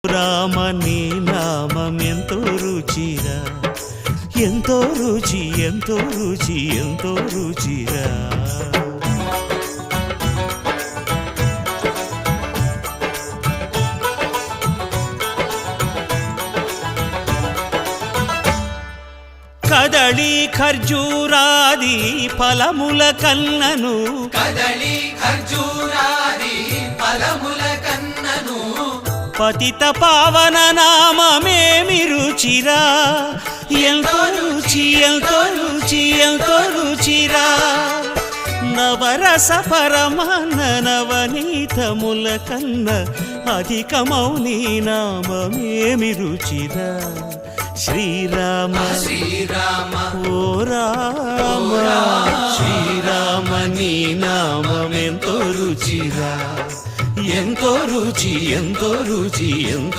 రామ నీ నామం ఎంతో రుచిరా, ఎంతో రుచి, ఎంతో రుచి, ఎంతో రుచిరా. కదళి ఖర్జూరాది ఫలముల కన్నను, కదళి ఖర్జూరాది ఫలముల కన్నను, పతిత పావన నామమేమి రుచిరా, ఎంతో రుచి, ఎంతో రుచి, ఎంతో రుచిరా. నవరస పరమాన్న నవనీతముల కన్న అధికమౌ నీ నామమేమి రుచిరా. శ్రీరామ శ్రీరామ ఓ రామ, శ్రీరామ నీ నామం ఎంతో రుచిరా, ఎంతో రుచి, ఎంతో రుచి, ఎంతో